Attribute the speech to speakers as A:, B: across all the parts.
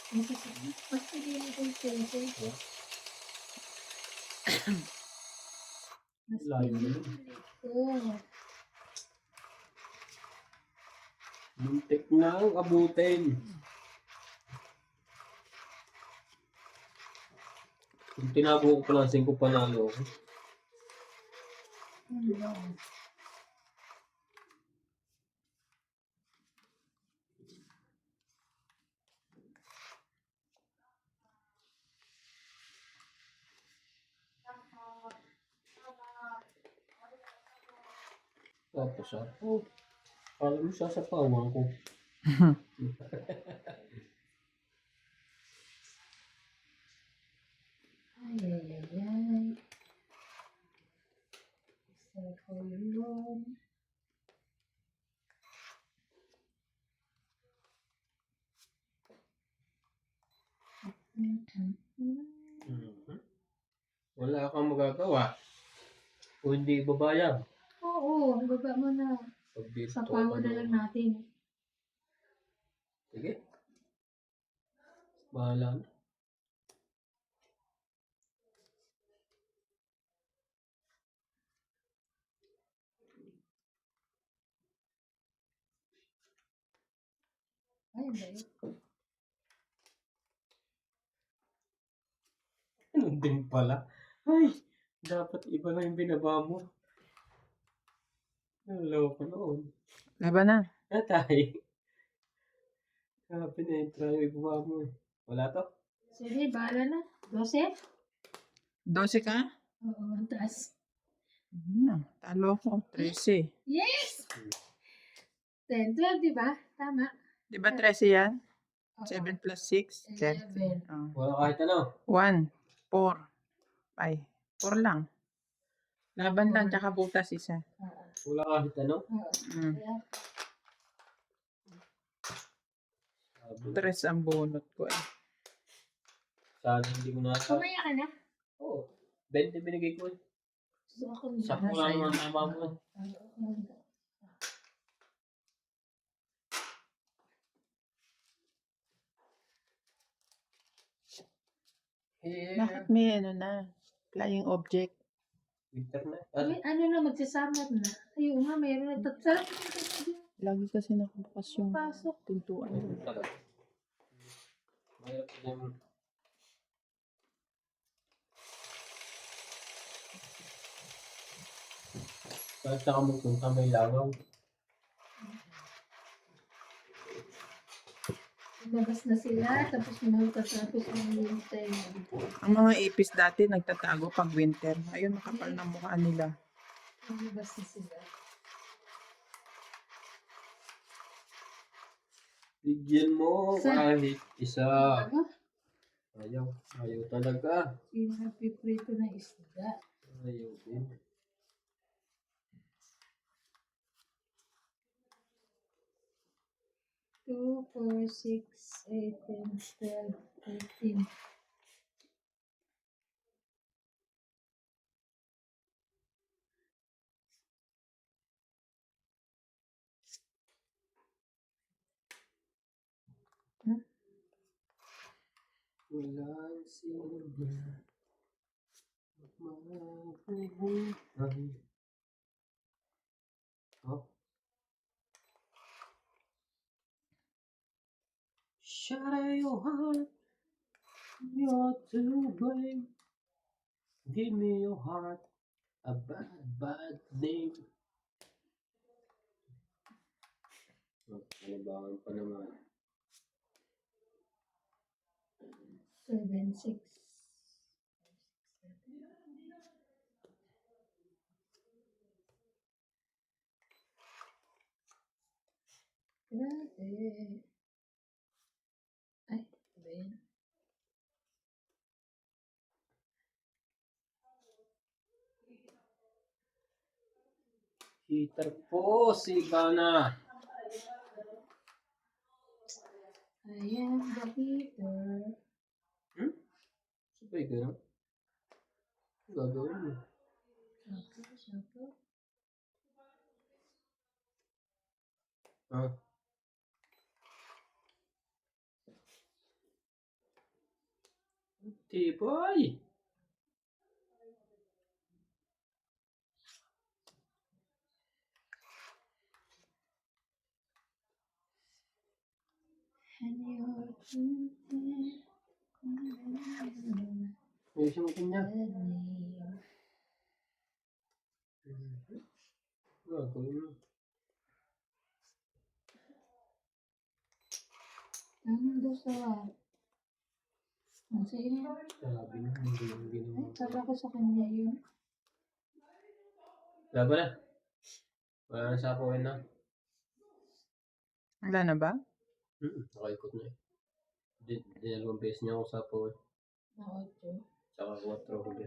A: Mas pili mo kung sensor. Mas
B: Layo
A: pili
B: naman.
A: ko.
B: Muntik na ang abutin. Kung tinabo ko pala 5 panalo ako.
A: Ano?
B: Tapos ako. Alam mo sasapawan ko.
A: Ay, ay, ay, ay. Isa ko yun.
B: Wala kang magagawa. Kung hindi ibabayad.
A: Oo, baba mo na.
B: Pag-dito
A: Sapawan na lang natin.
B: Sige. Bahala na.
A: Ay, ba yun?
B: Ganun din pala. Ay, dapat iba na yung binaba mo. Hello ko noon.
C: Laban na.
B: Natay. Sabi na yung try yung ibaba mo. Wala to?
A: Sige, bahala na. 12?
C: 12 ka?
A: Oo, ang taas.
C: Talo ko. 13.
A: Yes! 10, 12, di ba? Tama.
C: Di ba 13 yan?
A: Oo.
C: 7 plus 6?
A: 11.
B: Wala kahit ano.
C: 1, 4, 5. 4 lang. Laban lang, tsaka butas isa.
A: Oo.
B: Wala kahit ano.
A: Oo.
C: Mm.
A: Kaya,
C: 3 ang bunot ko eh.
B: Sana hindi ko nasa.
A: kumaya ka na?
B: Oo. 20 binigay ko.
A: So, ako
B: Sakto lang naman tama mo.
C: Bakit may ano na? Flying object.
B: Winter na.
A: Ay, ano na, magsasamot na. Ayun nga, mayroon na. Sarap
C: Lagi kasi nakabukas yung
A: pasok.
C: pintuan.
B: Talaga. Mahirap din. Kahit saka magpunta may langaw.
A: Labas na sila, tapos magkatapos ng winter.
C: Ang mga ipis dati nagtatago pag winter. Ayun, makapal na mukha nila.
A: Labas na sila.
B: Bigyan mo kahit isa.
A: Ano?
B: Ayaw. Ayaw talaga.
A: Pinapiprito na isda.
B: Ayaw din.
A: 2, 4, 6, 8, 10, 12, 13.
B: Walang silbi. Magmabuhay. Oh. Shatter your heart. You're to blame. Give me your heart. A bad, bad name. Oh, alabangan pa naman.
A: 7, 6. Grabe. Ay, ba yan?
B: Heater po si Bana.
A: I am the heater.
B: Sabay ka na? Ano gagawin mo?
A: Siyempre.
B: Ah. Tibay! Ayos yung akin niya. Gagawin mo.
A: Ano daw sa... Ang sige na.
B: Sabi na, hindi naman.
A: Sabi ko sa kanya yun.
B: Laban na. Wala na sa akin na.
C: Wala na ba?
B: Nakaikot na eh. Dinalawang beses niya ako sa akin.
A: Na 8.
B: Tsaka 4 huli.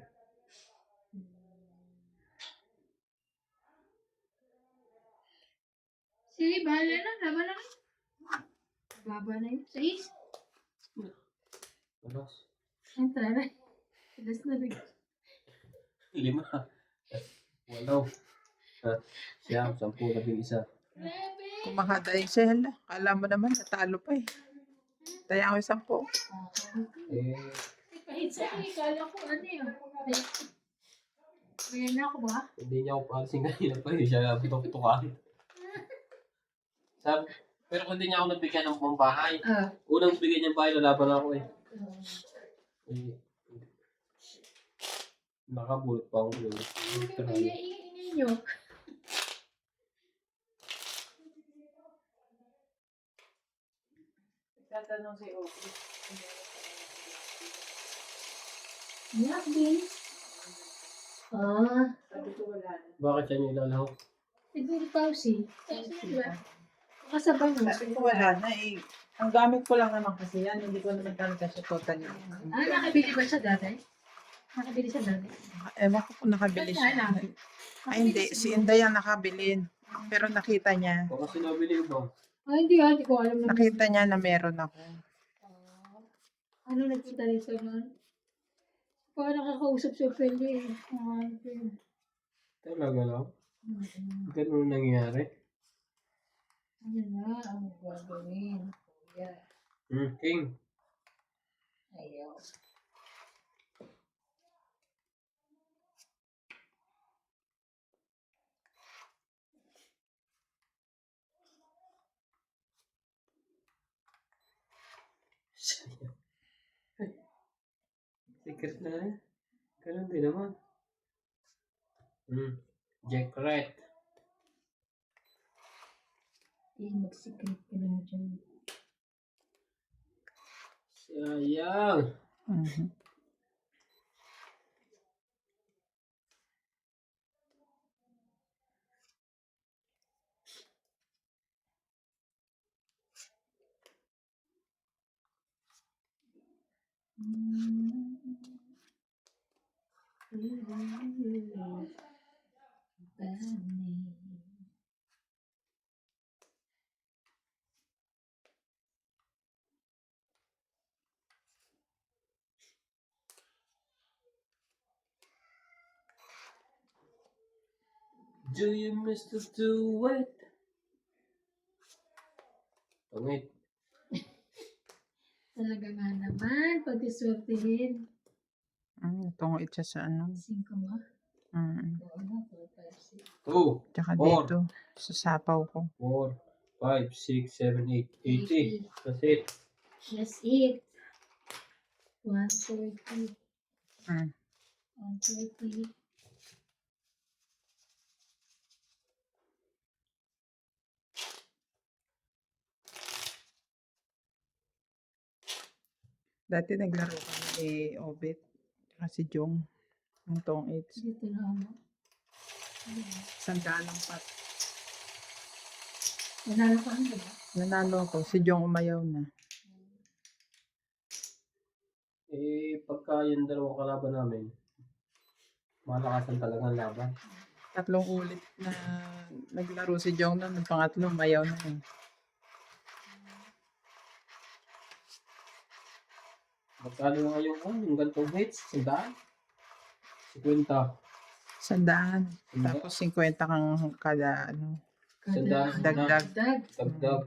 A: Sige, bahala na. Laban na kayo. Baba na yun. 6.
B: Alas.
A: Entra na. Alas na rin.
B: 5. 8. Siyam, 10, 11.
C: Kumakaday siya. Hala. Kala mo naman, natalo pa eh. Taya ko 10.
B: Eh,
A: Kahit sa akin, kala ko ano yun. Ngayon na ako ba?
B: hindi niya ako paalisin kanina pa eh. Siya putok-putokan. Pero kung hindi niya ako nabigyan ng pambahay. Unang bigyan niya bahay, lalaban ako eh. Eh, nakabulot pa ako.
A: Ingay nyo.
C: Tatanong si Oki.
A: Black beans.
C: Sabi ko wala na.
B: Bakit siya niyo ilalaw?
A: Siguro pausi. Pausi, diba? Kasabay mo.
C: Sabi ko wala na eh. Ang gamit ko lang naman kasi yan. Hindi ko naman talaga siya totally.
A: Nakabili ba siya dati? Nakabili siya dati?
C: Ewan ko kung nakabili siya. Ay hindi. Si Inday ang nakabili. Pero nakita niya.
B: Baka sinabili ko ba?
A: Hindi ko alam na.
C: Nakita niya na meron ako.
A: Ano nagpunta rito nun? Baka nakakausap si Ophelia eh.
B: Talaga lang? Ganun nangyayari?
A: Ano na ang gagawin? Kuya.
B: King.
A: Ayaw.
B: Secret na eh. Ganun din naman. Jack Rat.
A: Mag-secret ka lang dyan.
B: Sayang.
C: Mhm.
B: Do you miss the duet? Pangit.
A: Talaga nga naman. Pag-iswertihin.
C: Tungo siya sa ano.
A: 5 nga. Oo na, 4, 5, 6.
B: 2,
C: Tsaka
B: 4,
C: dito. Sa sapaw ko.
B: 4, 5, 6, 7, 8, 80. That's it.
A: That's it. 140.
C: Mm.
A: 130.
C: Dati naglaro kami Obet. Tsaka si Jong. Ang tong 8.
A: Dito na ano.
C: Sandaan ng pat.
A: Nanalo ka ano ba?
C: Nanalo ako. Si Jong umayaw na.
B: Eh, pagka yung dalawang kalaban namin, malakasan talaga ang laban.
C: 3 ulit na naglaro si Jong na. Ng pangatlo, umayaw na eh.
B: Magkano nga yung gantong hits? Sandaan? 50.
C: Sandaan. Tapos 50 kang kada ano.
B: Sandaan.
C: Dagdag.
B: Dagdag.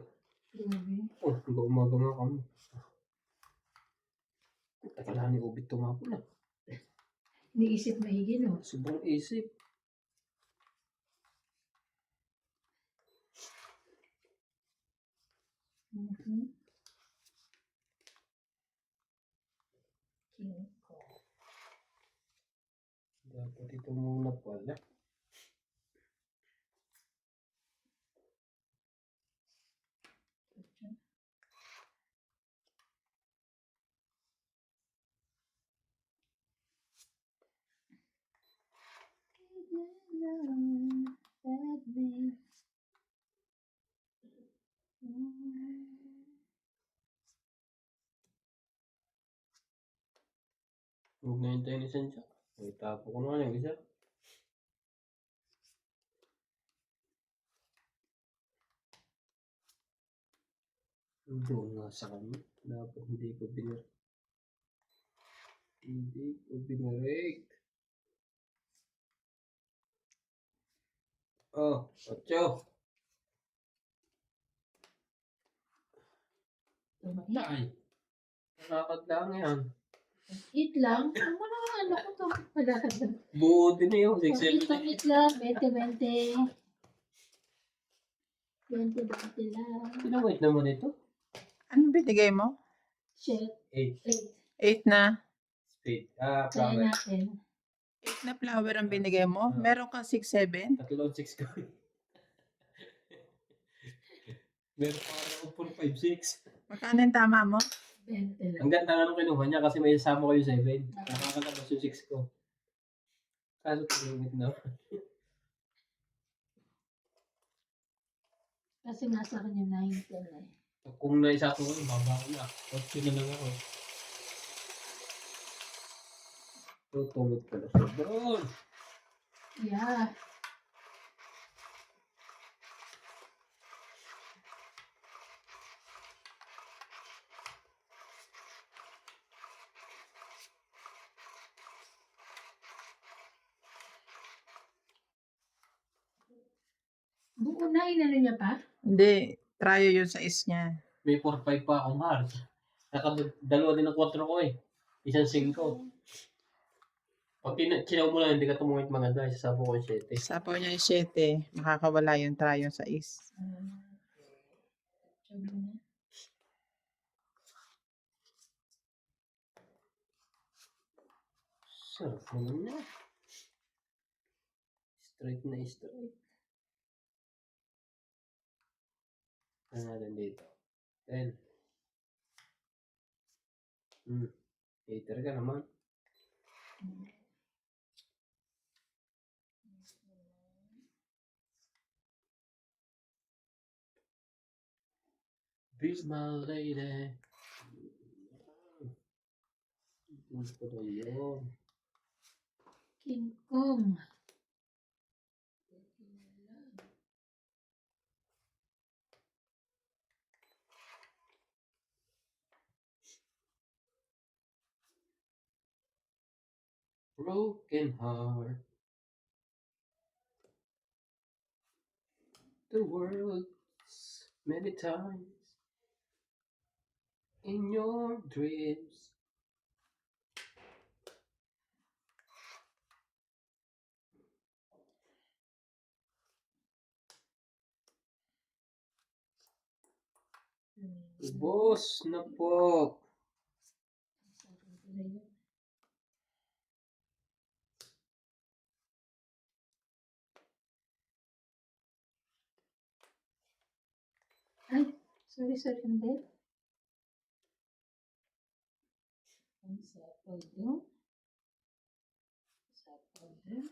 A: Grabe.
B: Oh, umaga nga kami. Akala ni Obit tumapon na.
A: Niisip maigi, no?
B: Sobrang isip.
A: Mhm. King Kong.
B: Dapat ito muna pala. Huwag na hintayin ni Sancha. Ay, tapo ko naman yung isa. Doon nga sa kanya. Dapat hindi ko binarek. Oh, 8.
A: Tumait.
B: Ay, nakakad lang yan.
A: Eat lang. Ano mo na ano ko to? Wala ka na.
B: Buo din eh, 6-7.
A: Tumit lang. 20-20. 20-20 lang.
B: Pinawait naman ito.
C: Ano binigay mo?
A: Shit.
B: 8.
C: 8 na.
B: Spade.
A: Kaya
B: Flower.
A: natin.
C: 8 na flower ang binigay mo? Meron kang 6, 7?
B: Tatlong 6 ko. Meron pa ako 4, 5, 6.
C: Magkano yung tama mo?
A: 20 lang.
B: Ang ganda nga nung kinuha niya kasi may isama ko yung 7. Nakakalabas yung 6 ko. Kaso tumingit na.
A: Kasi nasa kanya 9-10 eh.
B: Kung naisa ko yun, baba ko na. 8 na lang ako. Tutulog ko na siya doon.
A: Yeah. Buo na, inano niya pa?
C: Hindi. Tryo yung size niya.
B: May 4-5 pa akong hard. Dalawa din ang 4 ko eh. Isang 5. Pag sinaw mo lang, hindi ka tumungit maganda. Isasabo ko yung 7.
C: Sapaw niya yung 7. Makakawala yung tryo size.
A: Sabi na.
B: Sarap naman na. Straight na straight. Ano natin dito? 10. Hater ka naman. Be my lady. Gusto ko yun.
A: King Kong.
B: Broken heart. The world many times in your dreams. Boss na po.
A: Ay, sorry, hindi. Ang sapal doon. Sapal doon.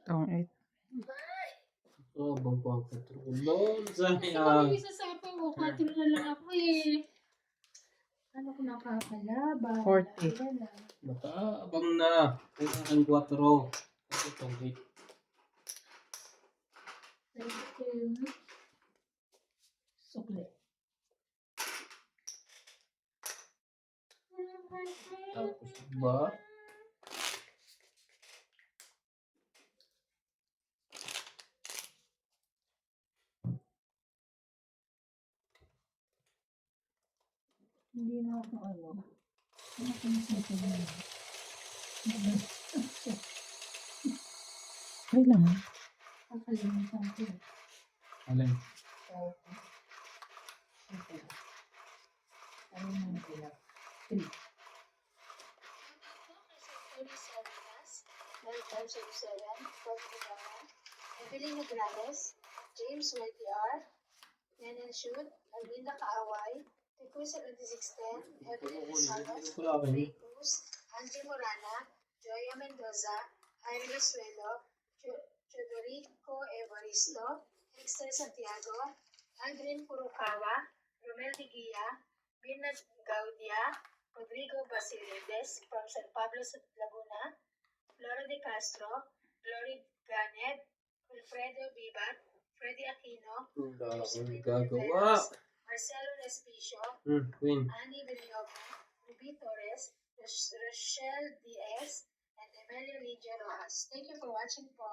C: Itong 8.
B: Oh, bang po ang katulong.
A: Kasi kung isa sa akin mo, 4 na lang ako eh. Ano ko nakakalaba?
C: 40.
B: Nakaabang na. Kung aking 4. Kasi itong 8.
A: Sukle.
B: Tapos ba?
A: Hindi na ako ano. Ano ko na sasabihin?
C: Ay lang.
A: Kakalimutan ko.
B: Alin?
A: Ano na sila?
D: Evelyn Nograles, James YTR, Nenen Shoot, Alvinda Kaaway, Tikus 2610, Evelyn Salos, Ray Cruz, Angie Morana, Joya Mendoza, Jaime Suelo, Chodorico Evaristo, Hexter Santiago, Aldrin Furukawa, Romel Digia, Mirna Gaudia, Rodrigo Basiledes from San Pablo, Laguna, Flora de Castro, Glory Ganet, Wilfredo Vivat, Freddy Aquino,
B: Wala akong
D: Josephine
B: gagawa.
D: Riveros, Marcelo Respicio,
B: Queen.
D: Annie Villova, Ruby Torres, Rochelle Diaz, and Emelia Lydia Rojas. Thank you for watching po.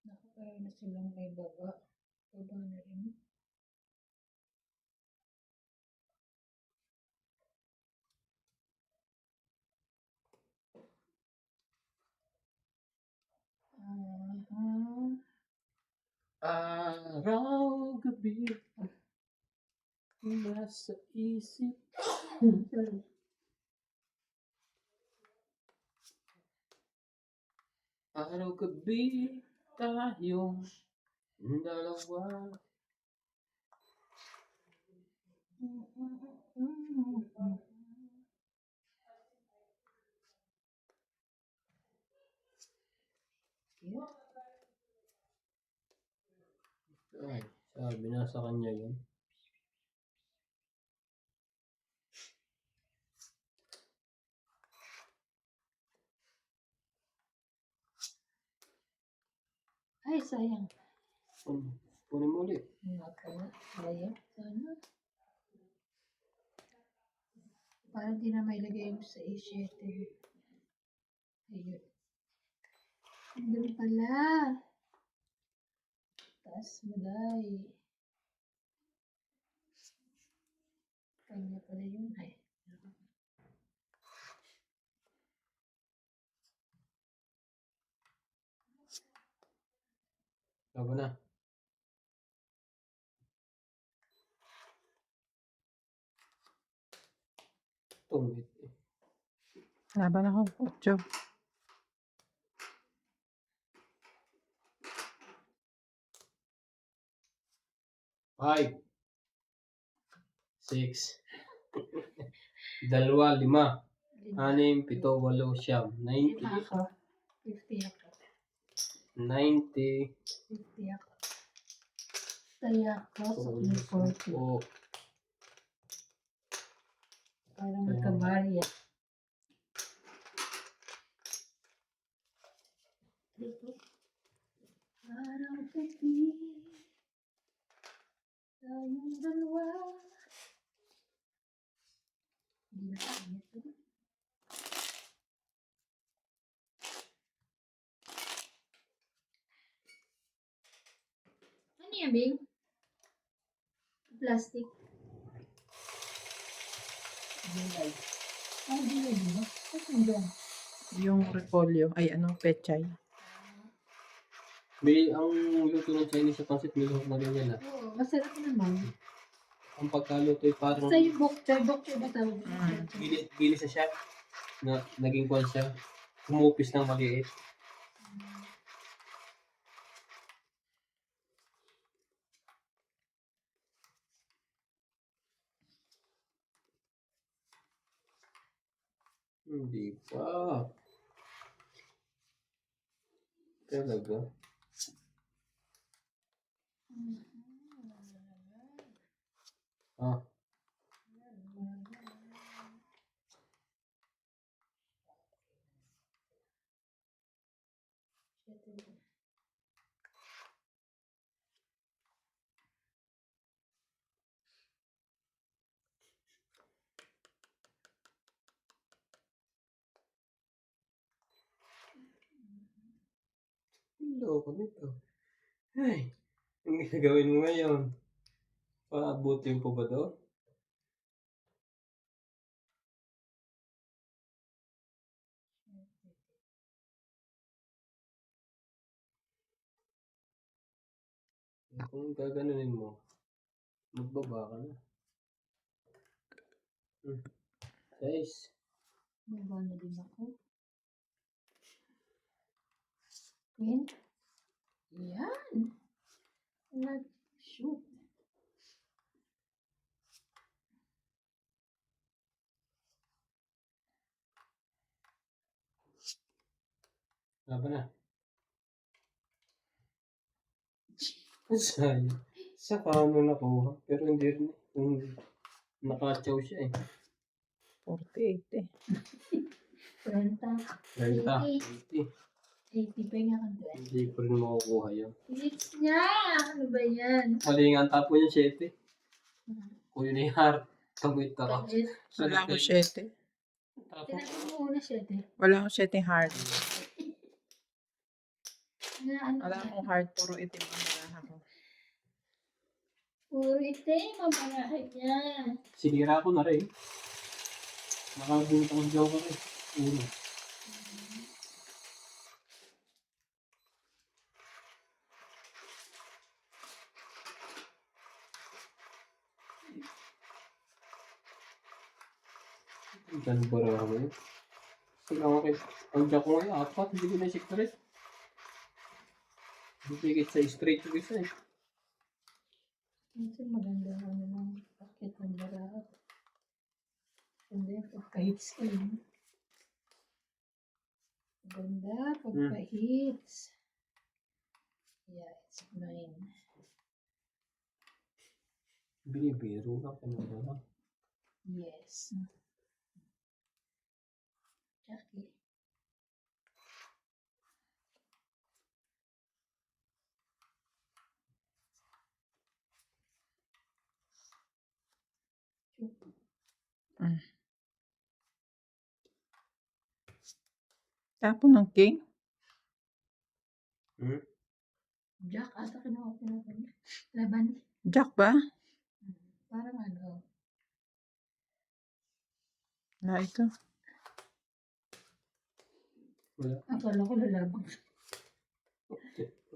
A: Naku, kaya na silang may baba. Baba na rin.
B: Araw-gabi nasa isip.
A: Sorry.
B: Araw-gabi tayong dalawa. Ay, sabi na sa kanya yun.
A: Ay, sayang.
B: Kunin mo ulit.
A: Naka na. Kaya. Sana. Parang di na may lagay mo sa A7. Ayun. Doon pala. Taas mo, day. Kanya pala yun. Ay.
B: Laban na. Tungit.
C: Laban ako. 8.
B: 5, 6, 2, 5, 6, 7, 8, 9, 10,
A: Lima ako. 50 ako.
B: 90,
A: 50 ako. Kaya ako sa 40.
B: oh,
A: Para magkabarya. Parang gabi. Tayong dalawa. Hindi na kanya ito. Ano yan, Bing? Plastic. Gulay. Ah, gulay, di ba? Ano yan?
C: Yung repolyo. Ay, ano, pechay.
B: may ang luto ng Chinese sa pansit, may luto na ganyan.
A: Oo, masarap naman.
B: Ang pagkaluto ay parang
A: Basta yung bok choy ba tawag?
B: gili sa siya na naging kwan siya. Humupis ng maliit. Hindi pa. Talaga. Ah, loko nito. Ay, ang gagawin mo ngayon? Paabutin ko ba to? Kung gaganunin mo, magbaba ka na. Guys,
A: Baba na din ako. Queen. Yan. Nag-shoot.
B: laban na. Sayang. Sa kamo nakuha, pero hindi rin. Nakachaw siya eh.
C: 48 eh.
A: 30.
B: Renta.
A: 80. 80 pa nga kang doon.
B: Hindi ko rin makukuha yun.
A: Hits niya! Ano ba yan?
B: Mali nga ang tapo niya, 7. Kuya ni Har. Kagwit ako.
A: Bakit?
C: Wala akong 7.
B: Tapo.
A: Tinapin mo una 7.
C: Wala akong 7 heart.
A: Na ano?
C: Wala akong heart. Puro itim ang nalaha ko.
A: Puro itim ang marahay niya.
B: Sinira ko na rin. Nakabunta ang joker eh. Uno. Ganun ba rin ako yun? Sige ako kay... Ang jack ko ngayon, 4. Hindi ko na secret. Bibigit sa straight to isa eh.
A: Minsan maganda ano ng pakit ng barahat. Hindi, pagka-hits ka yun. Maganda, pagka-hits. Yeah, it's mine.
B: Binibiro lang ka na lang.
A: Yes. Jackie.
C: Tapo ng king.
A: Jack, ata kinuha ko na kanya. Laban.
C: Jack ba?
A: Parang ano.
C: Wala ito.
B: Wala.
A: Akala ko lalabang.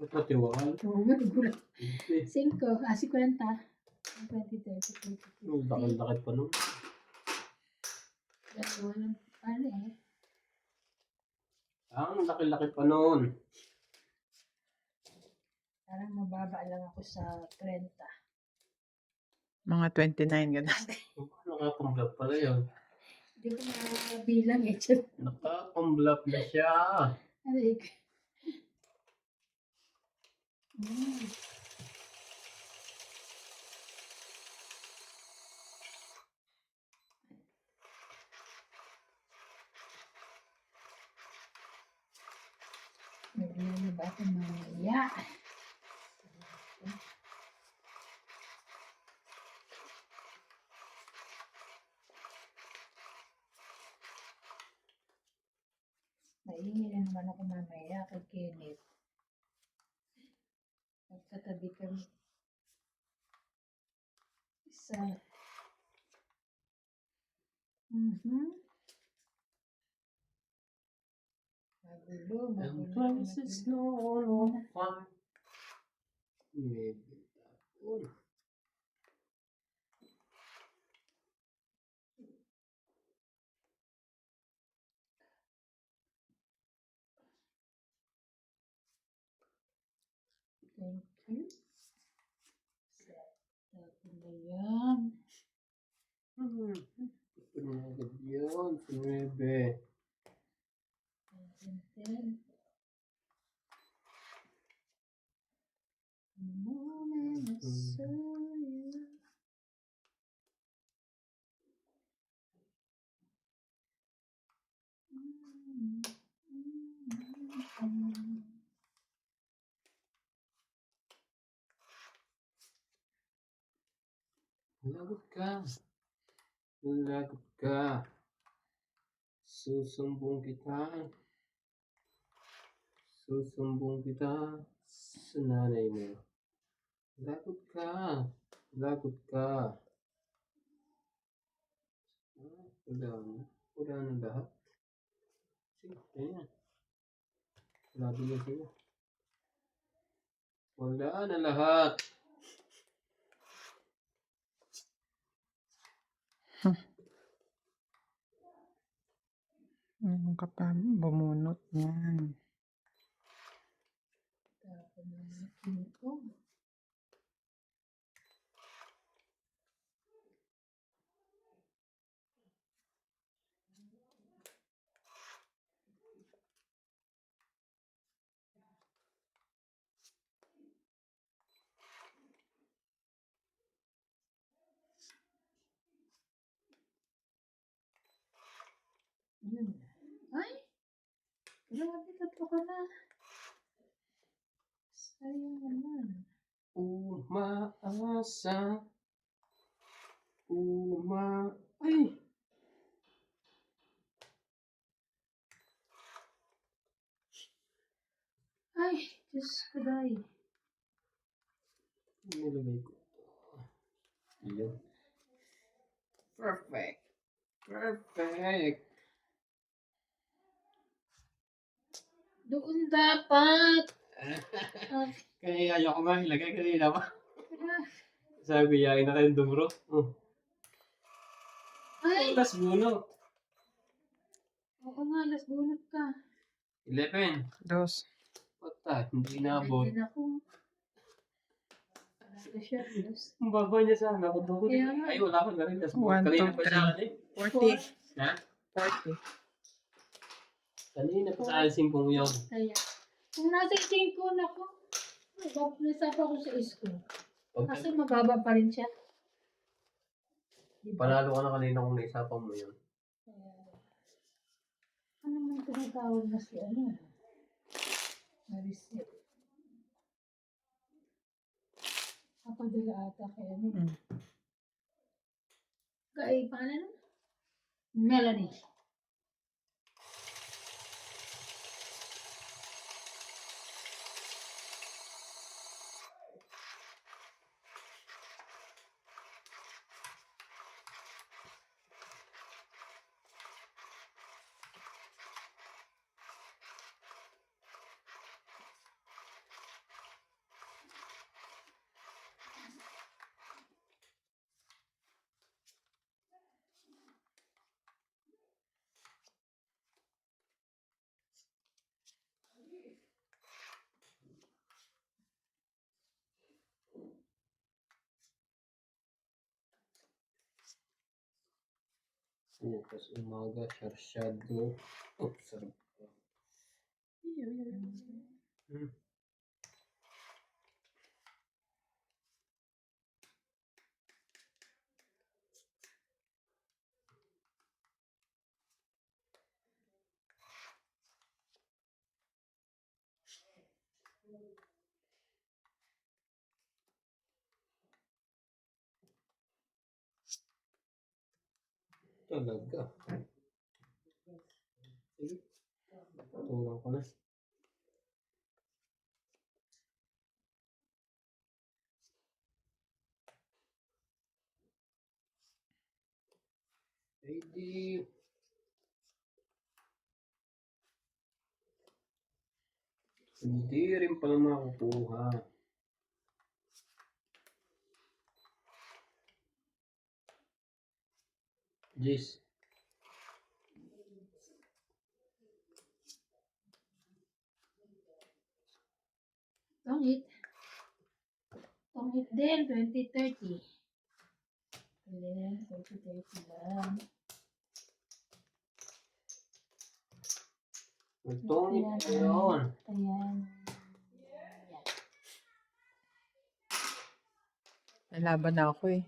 B: Patiwaan.
A: Oo, magugulat.
B: Hindi.
A: 5, 50. 20, 30, 40, 50.
B: Ang lakad pa nun.
A: Dalawa lang. Ano eh.
B: Ang laki-laki pa nun.
A: Parang mababa lang ako sa 30.
C: Mga 29 gano'n.
B: Nakakumblap pala yun.
A: Hindi ko mabilang eh. Tiyan.
B: Nakakumblap na siya.
A: Aray ko. Nabilang na ba ito mamaya? Maingin na naman ako mamaya kay Kenneth. Magtatabi kami. Isa. Magulo,
B: And
A: magulo.
B: places no one will find. Maybe that one.
A: Thank you. Tapos na yan.
B: Gusto na agad yun. Si Nuebe.
A: And the moment I saw you.
B: Lagot ka. Lagot ka. Susumbong kita. Susumbong kita sa nanay mo. Lagot ka. Lagot ka. Wala na. Wala na lahat. Sige, ayan. Labi na sila. Wala na lahat.
C: Meron ka pa bumunot yan.
A: Tapos na ko. Yun. Ay! Grabe, tatlo ka na. Sayang naman.
B: Umaasa. Ay!
A: Ay, Diyos ko day.
B: Nilagay ko. Yun. Perfect. Perfect.
A: Doon dapat. Ah,
B: Kaya ayoko nga ilagay kanina pa.
A: wala.
B: Sabi yain na kayong dumro.
A: Ay!
B: Tapos bunot.
A: Oo nga, las bunot ka.
B: 11.
C: Dos.
B: Pata, hindi inabot.
A: Hindi na ako. Ano siya, Diyos?
B: Ang baba niya sana. Kung doon
A: Kaya nga.
B: ay, wala ko na rin. Tapos
C: One,
B: kanina
C: two,
B: pa sa akin eh.
C: 40.
B: Ha?
C: 40.
B: Kanina pa sa akin 5 yun.
A: Kaya. Kung nasa 5 na ko, nasa pa ako sa school. Kasi mababa pa rin siya.
B: Panalo ka na kanina kung naisapan mo yun.
A: Ano man tinatawag na si ano? Marisip. Kapadala ata kay ano. Kay, paano? Melanie.
B: Bukas umaga, sarsyado. Oh, sarap. Talaga. Sige. Tulong ko na. Eh di... Hindi rin pala makukuha. Jis.
A: Tongit. Tongit din, 2030. Ayan, 2030 lang.
B: Itong yun.
A: Ayan.
C: Nalaban na ako eh.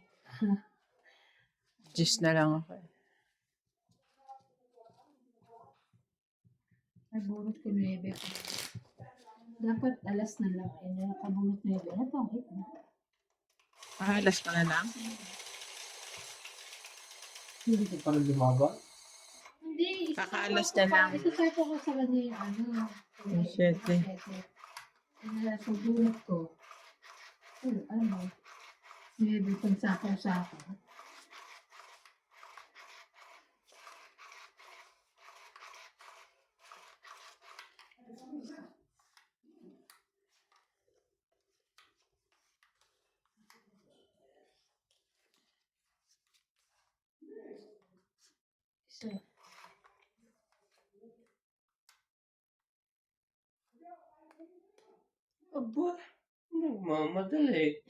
C: Gis na lang ako eh.
A: Nabunot ko 9. Dapat alas na lang. Eh, nakabunot 9. Ano tongit na?
C: Alas ka na lang.
B: Hindi ko parang lumaba.
A: Hindi.
C: Kakaalas na lang.
A: Isa-swipe ko sa kanya yung ano.
C: Yung 7.
A: Sa bunot ko. Ano? 9 pang sapaw-sapaw.
B: Aba, nagmamadali.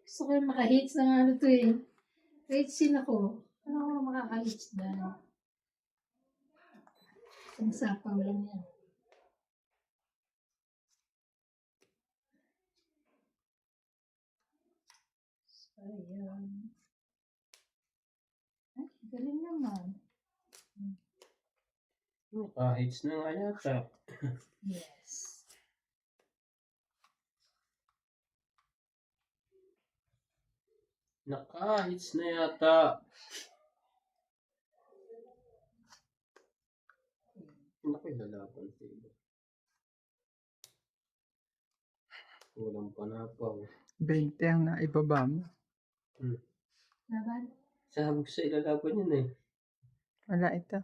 A: Gusto ko yung maka-hits ng ano to eh. Hits sin ako. Ano ako makaka-hits na? Isang sapaw lang yan. Sayang. Ay, galing naman.
B: Kahits na nga yata.
A: Yes.
B: Nakahits na yata. Naku, lalaban sila. Walang panapaw.
C: 20 ang naibaba mo.
A: Laban?
B: Sabog sa ilalaban yun eh.
C: Wala ito.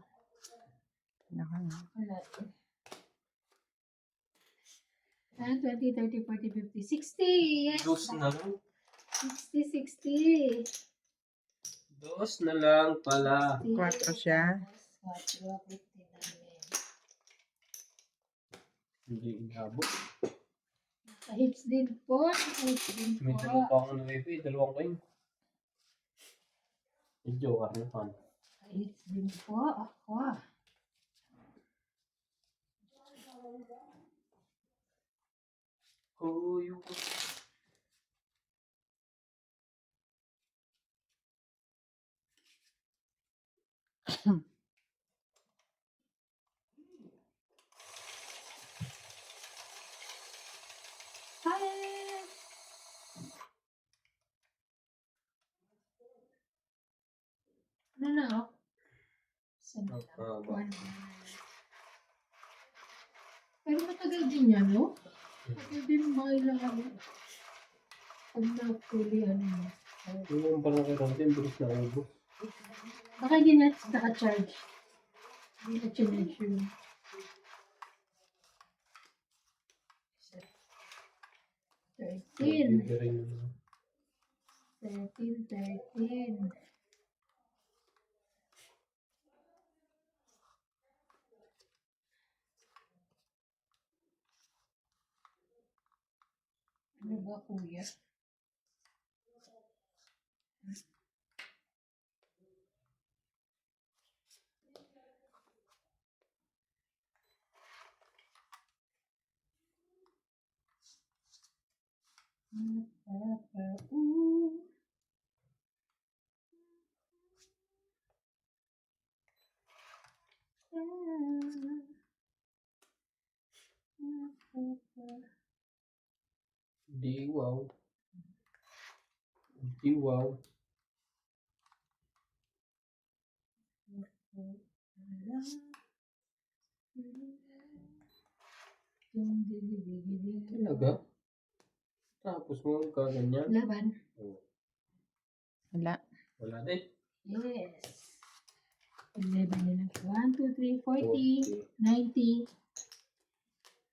C: Naka.
A: Wala eh. 10, 20, 30, 40, 50, 60! Yes!
B: Dos na lang.
A: 60, 60!
B: Dos na lang pala.
C: 4 siya.
A: 4, 50 namin.
B: Hindi inabot.
A: Kahits din po. Kahits din
B: May
A: po.
B: dalawa pa akong nawipi. Dalawang kayo. Medyo karnahan.
A: Kahits din po ako.
B: Kuyo.
A: Hi! Ano na oh? Saan na lang?
B: Haba.
A: One. Pero matagal din yan, no? Matagal din mga ilang ano. Pag na-fully ano mo.
B: Yung parang kay Rodin, bilis na ubos.
A: Baka hindi na naka-charge. Hindi na charge yun. 13.
B: Hindi rin.
A: 13. Ano ba, kuya?
B: Diwaw. Diwaw. Talaga? Tapos mo kaganyan?
A: Laban.
B: Oh,
C: Wala.
B: wala din.
A: Yes. 11 nila. 1, 2, 3, 40, 90.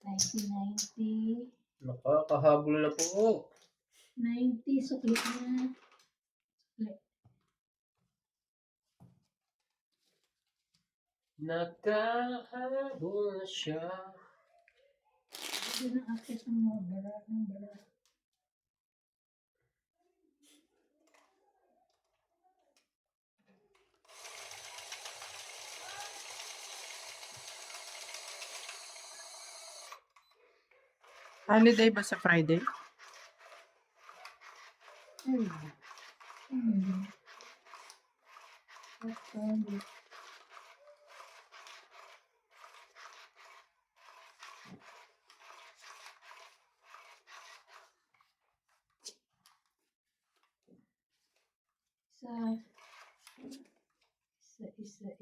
A: 90.
B: Nakakahabol na po.
A: 90, suklit na. Suklit.
B: Nakahabol na siya.
A: Hindi na access ng mga bara.
C: Holiday ba sa Friday?
A: Ay. Okay.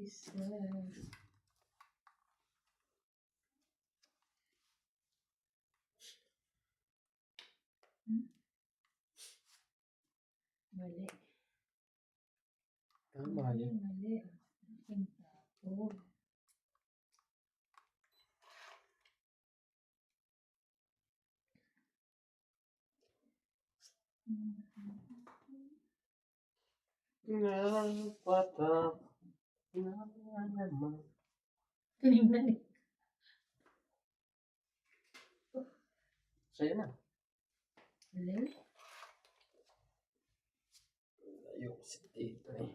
A: Isa. Mali.
B: Tama yun.
A: Mali. Aking tapo.
B: Napatak na naman.
A: Tinignan eh.
B: Sa'yo na.
A: Alay.
B: Ayoko si Tito eh.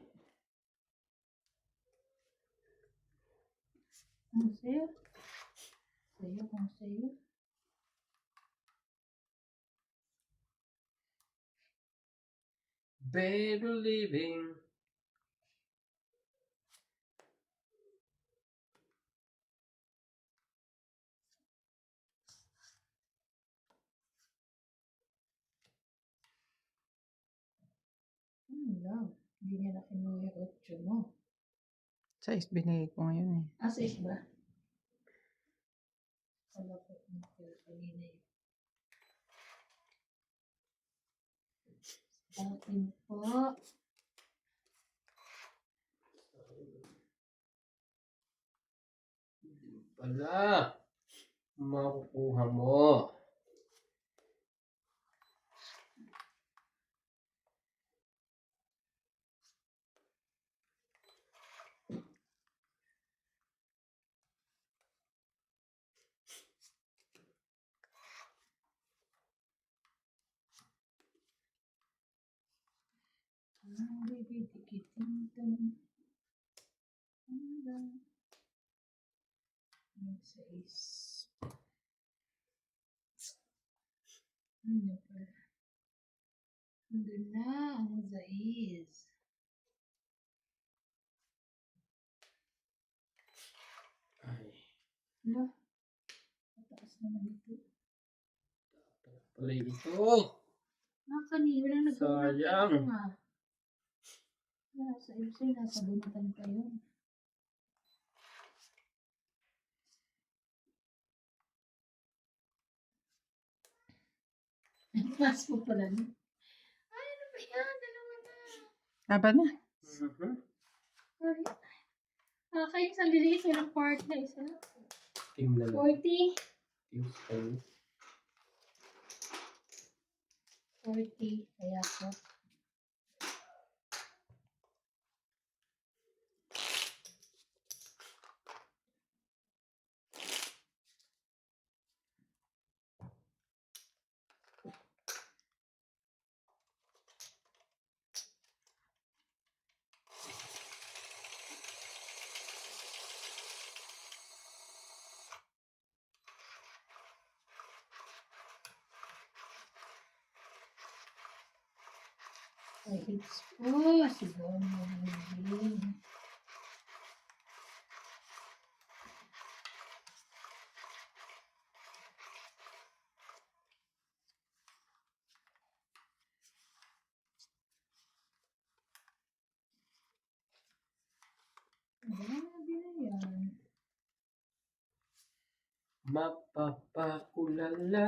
A: Ano sa'yo? Sa'yo, kung sa'yo.
B: Better living.
A: Lang. Hindi niya na kinuha yung 8 mo.
C: 6 binigay ko ngayon eh.
A: 6 ba? Wala ko kanina yun. Akin po.
B: Wala. Makukuha mo.
A: Baby, dikitin ito. Ano sa is? Ano pa? Andun na, ang zaiz.
B: Ay,
A: Ano? Mataas naman ito.
B: pala ito.
A: Kanina lang nag-vlog
B: Sayang.
A: ako nga. Sa ibsay, nasa bunatan pa yun. Mas mo pala nun. Ay, ano ba yan? Dalawa na.
C: Laban na.
B: Mhm.
A: Sorry. Kayo sa liliit, walang part na isa.
B: Tingnan lang.
A: 40.
B: Tingnan.
A: 40. Kaya ko. Ay, it's po. Siguro mo. Grabe na yan.
B: Mapapakulala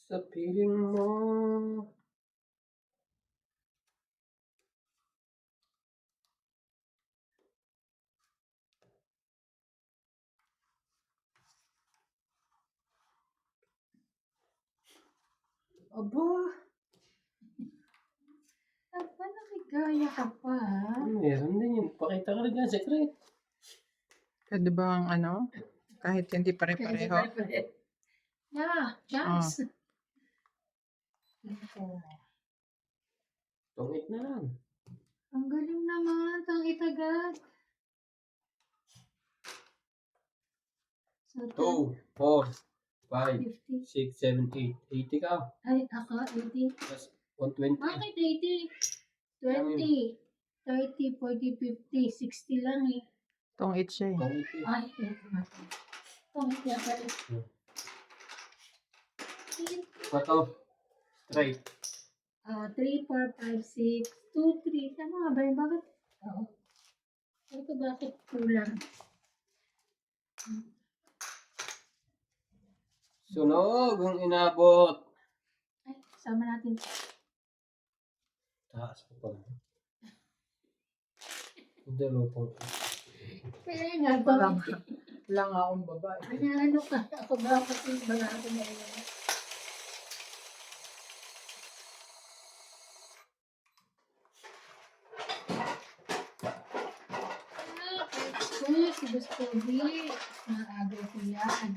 B: sa piling mo. Aba,
A: Aba, nakigaya ka pa, ha?
B: meron din yun. Pakita ka rin dyan, secret.
C: Pwede ba ang ano? Kahit hindi pare-pareho?
A: Yeah, chance.
B: Tungit na lang.
A: Ang galing naman, tang itagad. So,
B: 2, 4, 5,
A: 50.
B: 6, 7, 8. 80 ka.
A: Ay, ako, 80.
B: Plus 120.
A: Bakit 80? 20, 30, 40, 50, 60 lang eh.
C: Itong 8 siya eh.
B: Tungit eh.
A: Ay, ito nga. Tungit niya pala.
B: Pato. Straight.
A: 3, 4, 5, 6, 2, 3. Tama nga ba yun? Bakit? Oo. Ito bakit kulang?
B: Sunog ang inabot.
A: Ay, sama natin.
B: Taas pa pala. Dalawang.
A: Kaya nga,
C: Lang,
A: bakit?
C: lang akong babae.
A: Ano ka? Ako ba kasi wala ako na yun? Si Gustobi, maaga ko yan.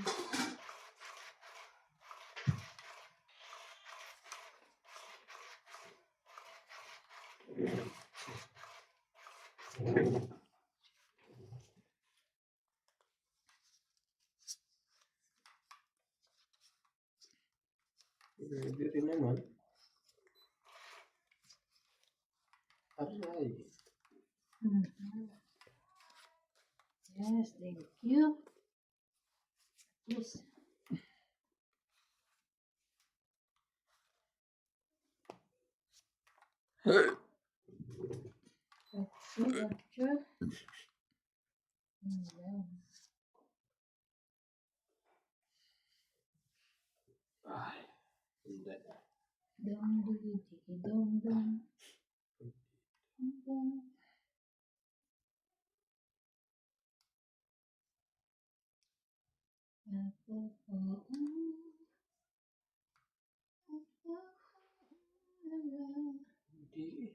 B: Hindi rin naman. Aray.
A: Mhm. Yes, thank you. Yes. Gotcha. Ayan.
B: Ay. Hindi.
A: Dong, digi, digi, dong, dong. Dong. Ako po ang
B: Hindi.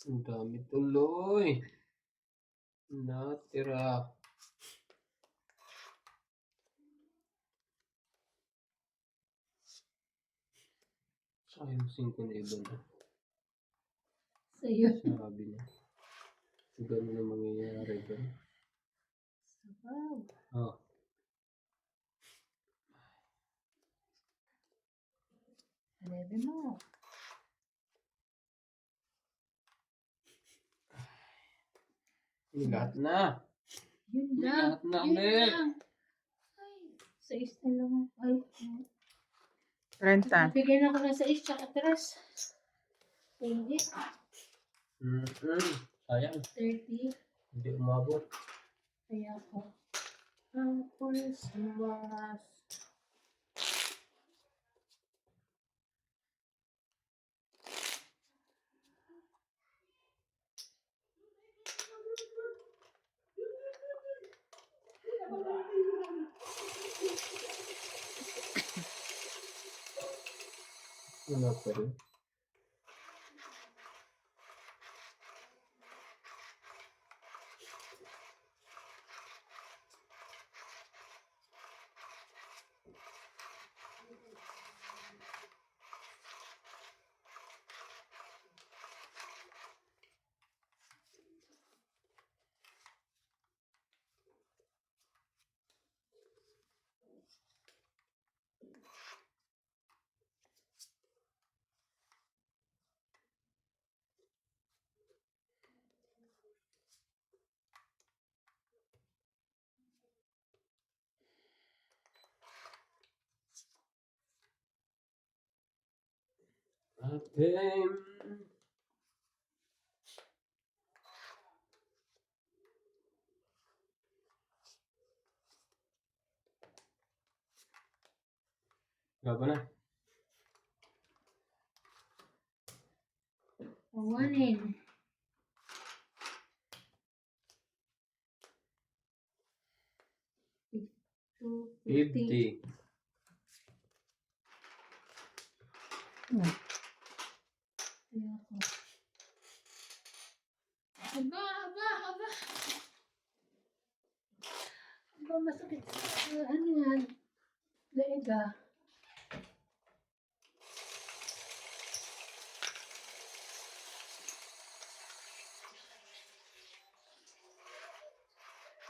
B: Ang dami tuloy. Natira. Sayang 5 na iba na.
A: sa'yo.
B: Sabi niya. Ganun ang mangyayari doon.
A: Wow.
B: Oh.
A: Lebe mo.
B: Lahat na.
A: Yun lang.
B: Lahat na
A: Yun
B: ulit.
A: lang. Ay, 6 na lang. Ay,
C: 30.
A: bigyan ako ng 6 tsaka 3. Hindi.
B: Sayang.
A: 30.
B: Hindi umabot.
A: Kaya ako. Tapos, mas.
B: Wala pa rin. Ating Gaba na.
A: Awanin. Two, 50.
B: 50.
A: Kaya ako. Aba, aba, aba. Aba, masakit. Ano yan? Leeg ah.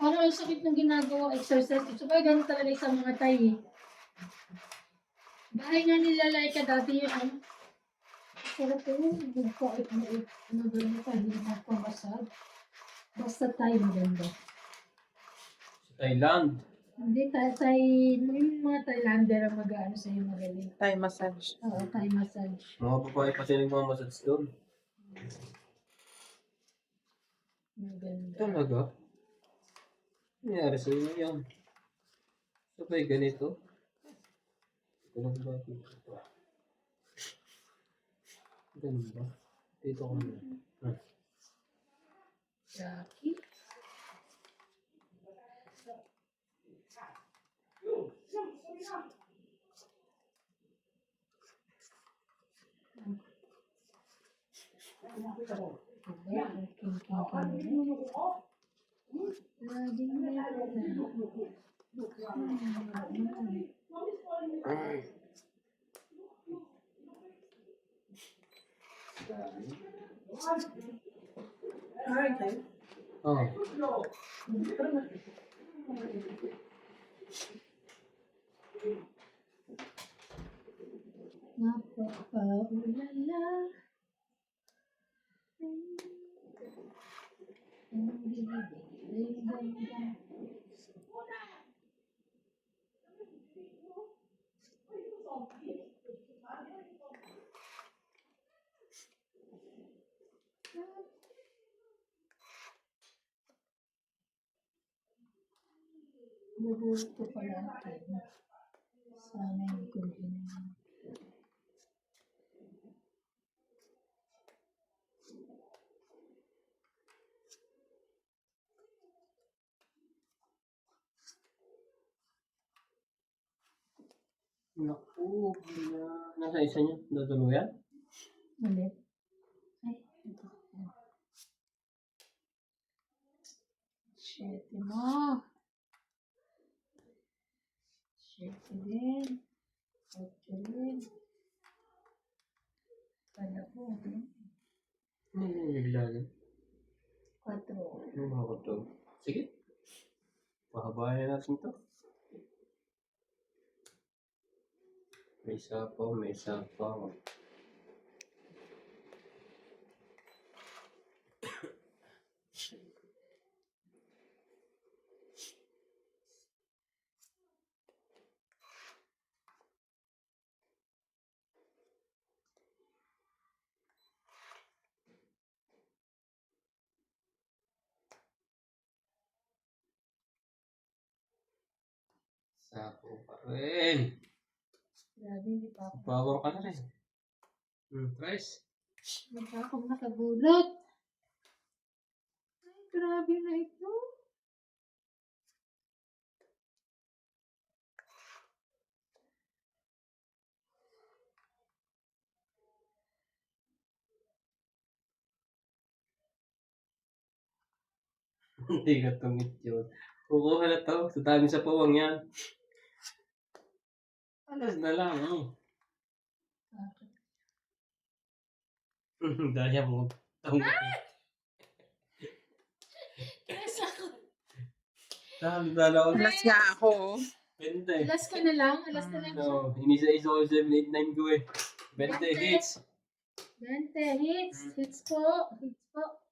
A: Parang ang sakit ng ginagawa exercise. So, kaya ganun talaga sa mga tayo. Bahay nga nila Laika dati yun. Ano? Sarap ko yun. Nagpakit mo. Ano gano'n pa. Hindi nagpamasad. Basta tayo maganda.
B: Sa Thailand.
A: Hindi, yung mga Thailander ang mag-ano sa'yo magaling.
C: Thai massage.
A: Oo, Thai massage.
B: Mga babae kasi nagmamassage doon.
A: Maganda.
B: Talaga? Nangyari sa inyo yan. Sabay ganito. Ganun ba? Ganun ba? Dito ko muna.
A: Jackie. Laging meron.
B: Oh.
A: Napakaulala. Ang bibig ganda. Nabulot ko pala ito. Sana hindi ko ginagawa.
B: Naku, nasa isa niya, natuluyan?
A: Mali. Ay, ito. Siyete mo. Siyete din. Ocho din. Kala ko,
B: Ano yung biglaan?
A: 4.
B: Ano mga ko to? Sige. Pahabayan natin to. May sapaw, may sapaw. Sapaw pa rin.
A: Grabe, hindi pa ako.
B: Power ka na rin. Price.
A: Hindi pa akong nakabulot. Ay, grabe na ito.
B: Hindi ka tungit yun. Kukuha na to. Sa dami sa pawang yan. Alas na lang. Daya mo. Tungit.
A: Yes, ako.
B: Dala ko.
C: Alas nga ako.
B: 20.
A: Alas ka na lang. Alas ka na lang.
B: No, inisa-isa ko 789 ko eh. 20 hits.
A: 20 hits. Hits po. Hits po.